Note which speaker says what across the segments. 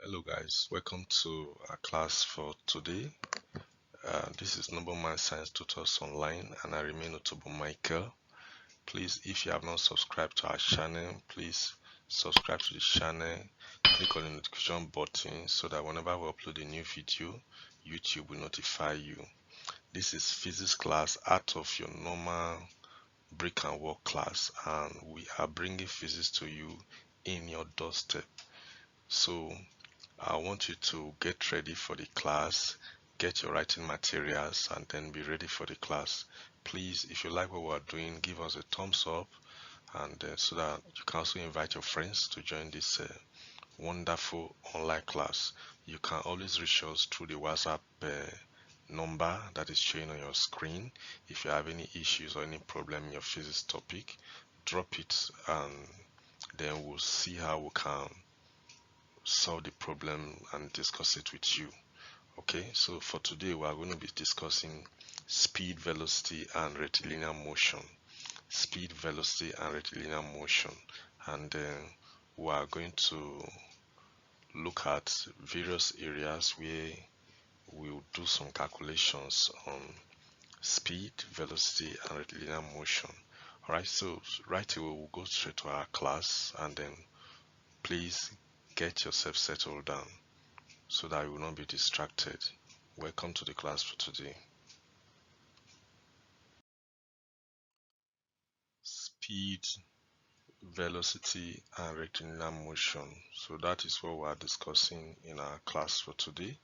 Speaker 1: Hello guys, welcome to our class for today. This is Nobleman Science Tutors Online and I remain Otobo Michael. Please, if you have not subscribed to our channel, please subscribe to the channel, click on the notification button so that whenever we upload a new video, YouTube will notify you. This is physics class out of your normal brick and work class, and we are bringing physics to you in your doorstep. So I want you to get ready for the class, get your writing materials, and then be ready for the class. Please, if you like what we are doing, give us a thumbs up, and so that you can also invite your friends to join this wonderful online class. You can always reach us through the WhatsApp number that is showing on your screen. If you have any issues or any problem in your physics topic, drop it, and then we'll see how we can solve the problem and discuss it with you. Okay, so for today we are going to be discussing speed, velocity, and rectilinear motion. Speed, velocity, and rectilinear motion, and then we are going to look at various areas where we will do some calculations on speed, velocity, and rectilinear motion. Alright, so right away we'll go straight to our class, and then please get yourself settled down so that you will not be distracted. Welcome to the class for today. Speed, velocity, and rectilinear motion. So that is what we are discussing in our class for today.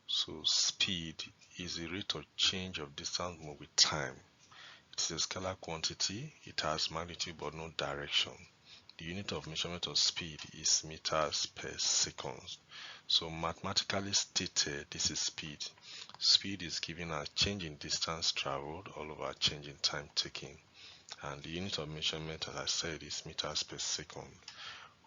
Speaker 1: So speed is the rate of change of distance moved with time. It is a scalar quantity. It has magnitude but no direction. The unit of measurement of speed is meters per second. So mathematically stated, this is speed. Speed is given as change in distance traveled all over change in time taken. And the unit of measurement, as I said, is meters per second.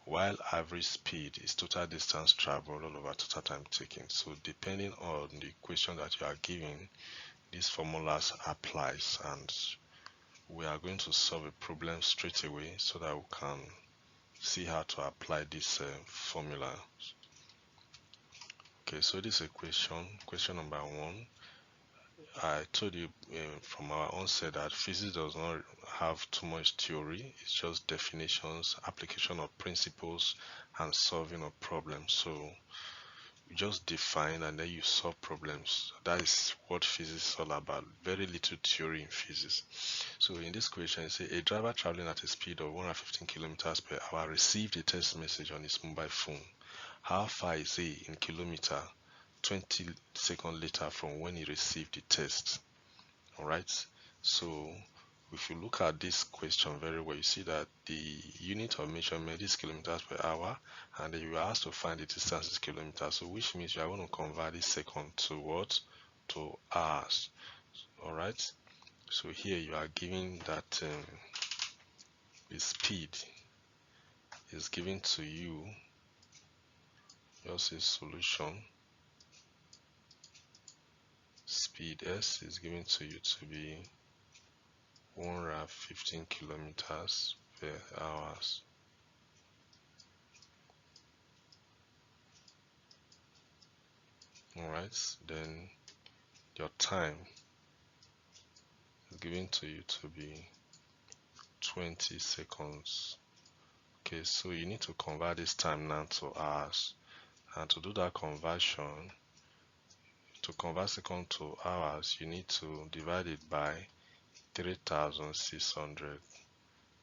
Speaker 1: While average speed is total distance traveled all over total time taken. So depending on the question that you are given, these formulas applies, and we are going to solve a problem straight away so that we can see how to apply this formula. Okay, so this is a question number 1. I told you from our onset that physics does not have too much theory. It's just definitions, application of principles, and solving of problems. So you just define and then you solve problems. That is what physics is all about. Very little theory in physics. So in this question, it says a driver traveling at a speed of 115 kilometers per hour received a text message on his mobile phone. How far is he in kilometer 20 seconds later from when he received the text? Alright, so if you look at this question very well, you see that the unit of measurement is kilometers per hour, and then you are asked to find the distance is kilometers, so which means you are going to convert this second to what? To hours. Alright, so here you are given that the speed is given to you. Yours is solution. Speed S is given to you to be 115 kilometers per hours. Alright, then your time is given to you to be 20 seconds. Okay, so you need to convert this time now to hours, and to do that conversion, to convert second to hours, you need to divide it by 3600.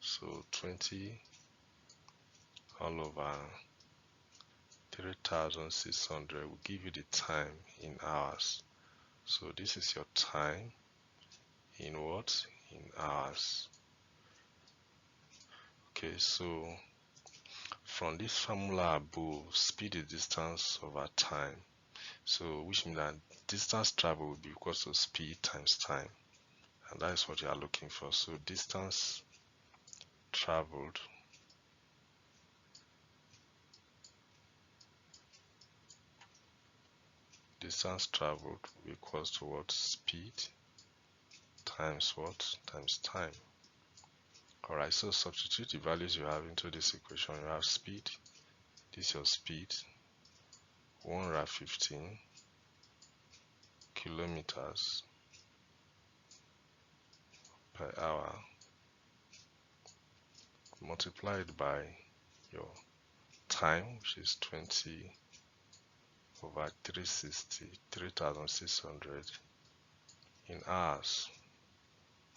Speaker 1: So 20 all over 3600 will give you the time in hours. So this is your time in what? In hours. Okay, so from this formula above, speed is distance over time. So which means that distance traveled will be equal to speed times time. And that is what you are looking for. So distance traveled equals to what? Speed times what? Times time. Alright, so substitute the values you have into this equation. You have speed This is your speed, 115 kilometers per hour multiplied by your time, which is 20 over 360, 3600 in hours,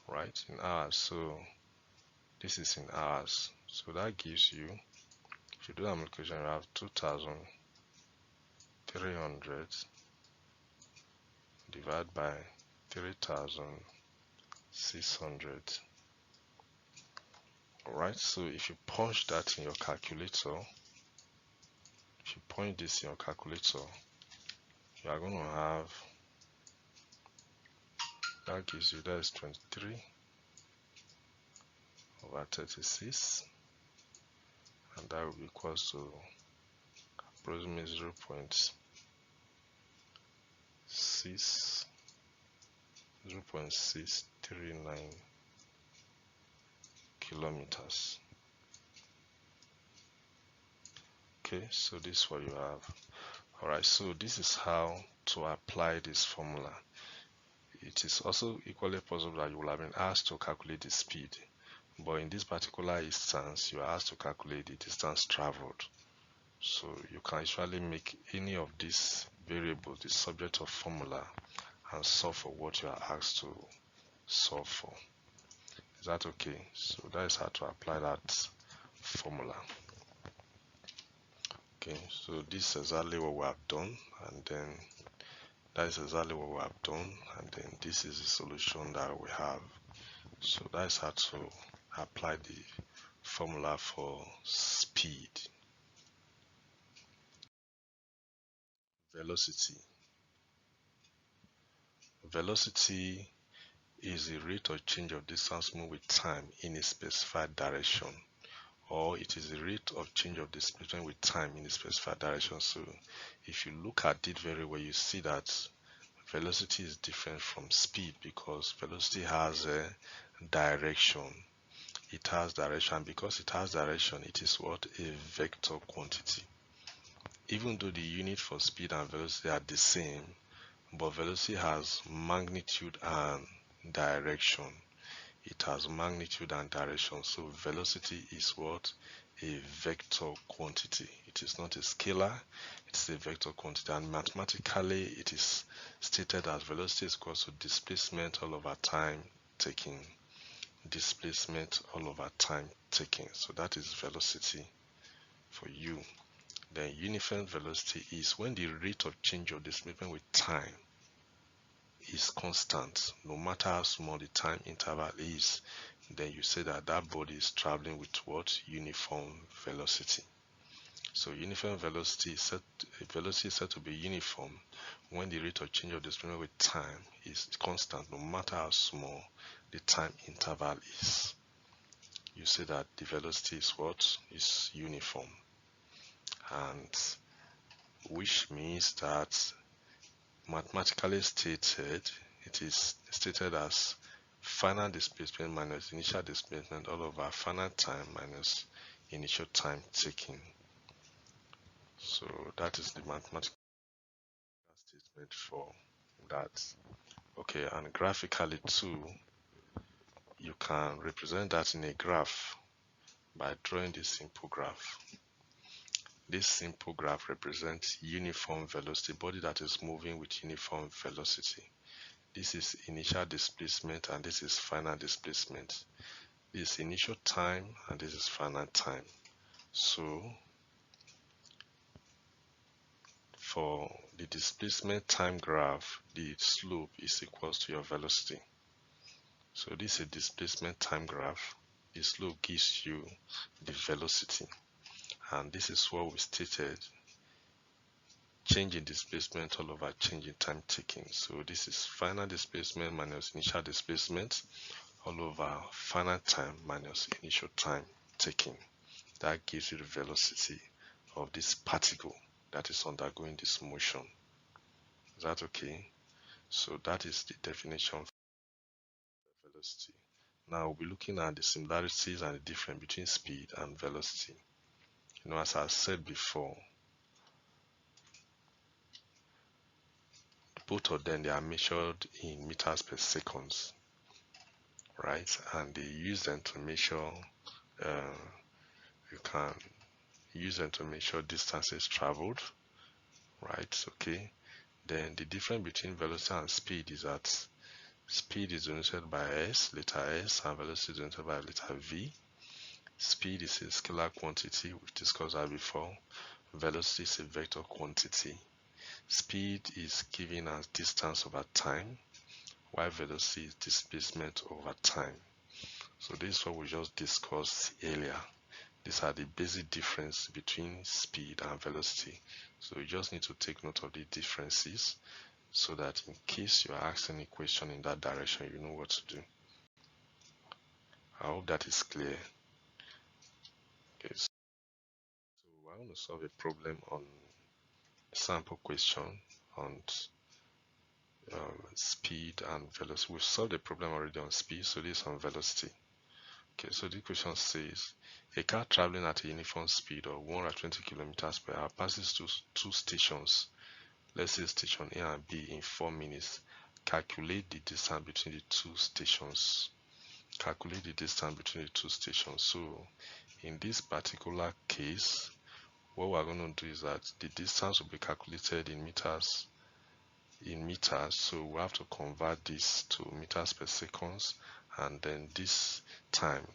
Speaker 1: right? In hours. So this is in hours. So that gives you, if you do the multiplication, you have 2300 divided by 3600. Alright, so if you punch that in your calculator, if you punch this in your calculator, you are going to have, that gives you, that is 23 over 36, and that will be equals to approximately 0.639 kilometers. Okay, so this is what you have. Alright, so this is how to apply this formula. It is also equally possible that you will have been asked to calculate the speed, but in this particular instance, you are asked to calculate the distance traveled. So you can usually make any of these variables the subject of formula and solve for what you are asked to solve for. Is that okay? So that is how to apply that formula. Okay, so this is exactly what we have done, and then that is exactly what we have done, and then this is the solution that we have. So that is how to apply the formula for speed. Velocity. Velocity is the rate of change of distance moved with time in a specified direction, or it is the rate of change of displacement with time in a specified direction. So if you look at it very well, you see that velocity is different from speed, because velocity has a direction. It has direction. Because it has direction, it is what? A vector quantity. Even though the unit for speed and velocity are the same, but velocity has magnitude and direction. It has magnitude and direction. So velocity is what? A vector quantity. It is not a scalar, it's a vector quantity, and mathematically it is stated as velocity is equal to displacement all over time taken. Displacement all over time taken. So that is velocity for you. Then uniform velocity is when the rate of change of displacement with time is constant, no matter how small the time interval is. Then you say that that body is traveling with what? Uniform velocity. So uniform velocity is said to be uniform when the rate of change of displacement with time is constant, no matter how small the time interval is. You say that the velocity is what? Is uniform, and which means that mathematically stated, it is stated as final displacement minus initial displacement all over final time minus initial time taken. So that is the mathematical statement for that. Okay, and graphically too, you can represent that in a graph by drawing this simple graph. This simple graph represents uniform velocity, body that is moving with uniform velocity. This is initial displacement and this is final displacement. This is initial time and this is final time. So for the displacement time graph, the slope is equal to your velocity. So this is a displacement time graph. The slope gives you the velocity, and this is what we stated: change in displacement all over change in time taken. So this is final displacement minus initial displacement all over final time minus initial time taken. That gives you the velocity of this particle that is undergoing this motion. Is that okay? So that is the definition of velocity. Now we'll be looking at the similarities and the difference between speed and velocity. As I said before, both of them, they are measured in meters per seconds, right? And they use them to measure, you can use them to measure distances traveled, right? Okay. Then the difference between velocity and speed is that speed is denoted by s, letter S, and velocity is denoted by letter V. Speed is a scalar quantity, we discussed that before. Velocity is a vector quantity. Speed is given as distance over time, while velocity is displacement over time. So this is what we just discussed earlier. These are the basic difference between speed and velocity. So you just need to take note of the differences so that in case you are asked any question in that direction, you know what to do. I hope that is clear. Okay, so I want to solve a problem on sample question on speed and velocity. We've solved the problem already on speed, so this is on velocity. Okay, so the question says a car traveling at a uniform speed of 120 kilometers per hour passes two stations, let's say station A and B, in 4 minutes. Calculate the distance between the two stations. Calculate the distance between the two stations. So in this particular case, what we're going to do is that the distance will be calculated in meters. So we have to convert this to meters per seconds, and then this time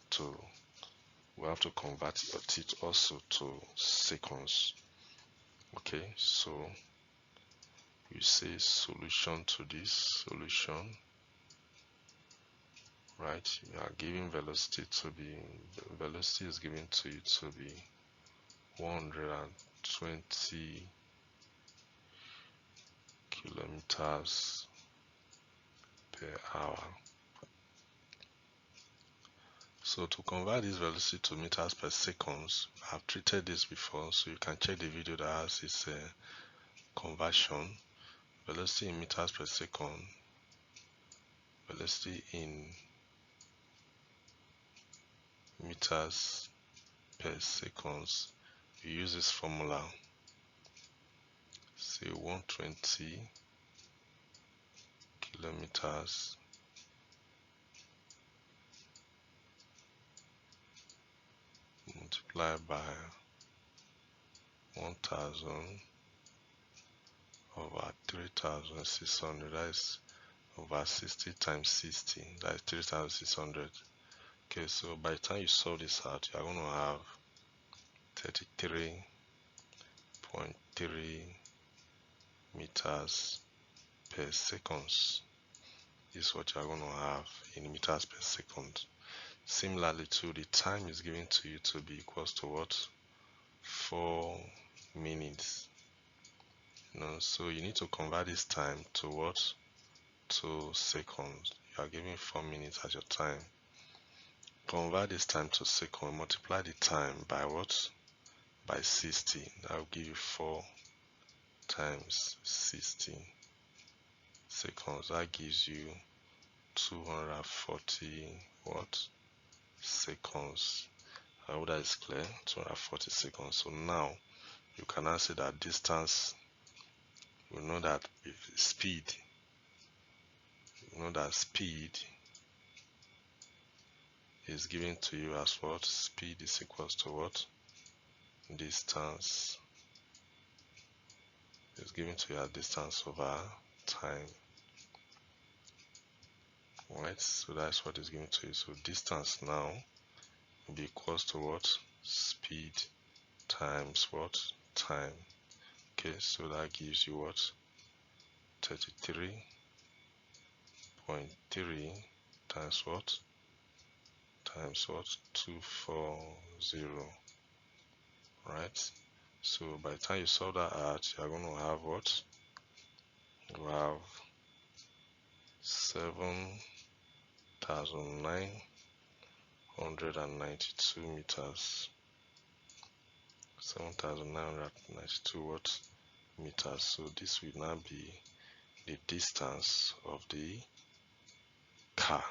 Speaker 1: we have to convert it also to seconds. Okay, so we say solution to this solution, right? You are giving velocity is given to you to be 120 kilometers per hour. So to convert this velocity to meters per seconds, I've treated this before, so you can check the video that has this conversion. Velocity in meters per second, velocity in meters per seconds. You use this formula, say 120 kilometers multiplied by 1000 over 3600, that is over 60 times 60, that is 3600. Okay, so by the time you solve this out, you are going to have 33.3 meters per seconds. This is what you are going to have in meters per second. Similarly to the time is given to you to be equals to what? 4 minutes. So you need to convert this time to what? To seconds. You are giving 4 minutes as your time. Convert this time to second. Multiply the time by what? By 60. That will give you 4 times 60 seconds. That gives you 240 what? Seconds. I hope that is clear. 240 seconds. So now you can now say that distance. We know that if speed. You know that speed is given to you as what? Speed is equals to what? Distance is given to you as distance over time. Right? So that's what is given to you. So distance now will be equals to what? Speed times what? Time. Okay, so that gives you what? 33.3 times what? Times what? 240. Right? So by the time you solve that out, you are going to have what? You have 7,992 meters. 7,992 what? Meters. So this will now be the distance of the car.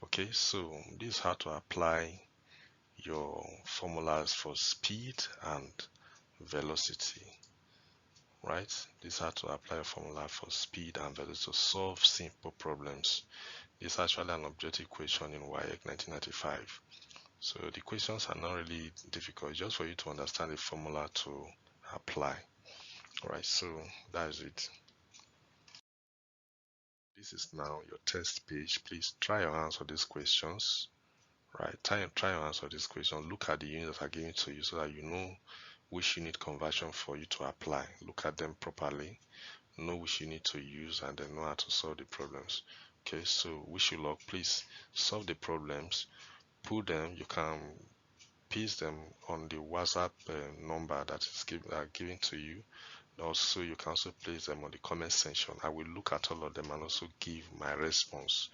Speaker 1: Okay, so this is how to apply your formulas for speed and velocity, right? This is how to apply a formula for speed and velocity to solve simple problems. It's actually an objective question in WAEC 1995. So the questions are not really difficult, just for you to understand the formula to apply. Alright, so that is it. This is now your test page. Please try your answer these questions. Right, try your answer these questions. Look at the units that are given to you so that you know which unit conversion for you to apply. Look at them properly, know which you need to use, and then know how to solve the problems. Okay, so wish you luck. Please solve the problems, put them. You can paste them on the WhatsApp number that is given to you. Also, you can also place them on the comment section. I will look at all of them and also give my response,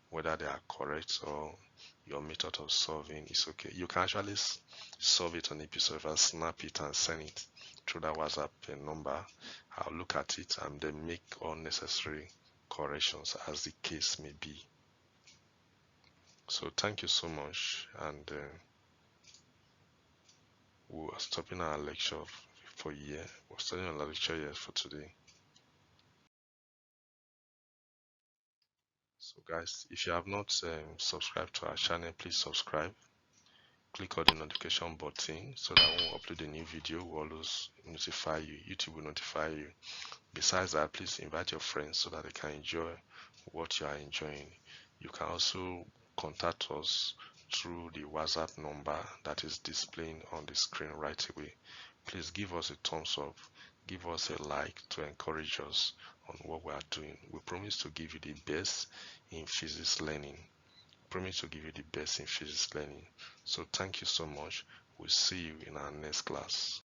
Speaker 1: whether they are correct or your method of solving is okay. You can actually solve it on episode and snap it and send it through that WhatsApp number. I'll look at it and then make all necessary corrections as the case may be. So thank you so much, and we're stopping our lecture for a year. We're starting our lecture here for today. So guys, if you have not subscribed to our channel, please subscribe. Click on the notification button so that when we upload a new video, we'll always notify you. YouTube will notify you. Besides that, please invite your friends so that they can enjoy what you are enjoying. You can also contact us through the WhatsApp number that is displaying on the screen right away. Please give us a thumbs up, give us a like to encourage us on what we are doing. We promise to give you the best in physics learning. Promise to give you the best in physics learning. So thank you so much. We'll see you in our next class.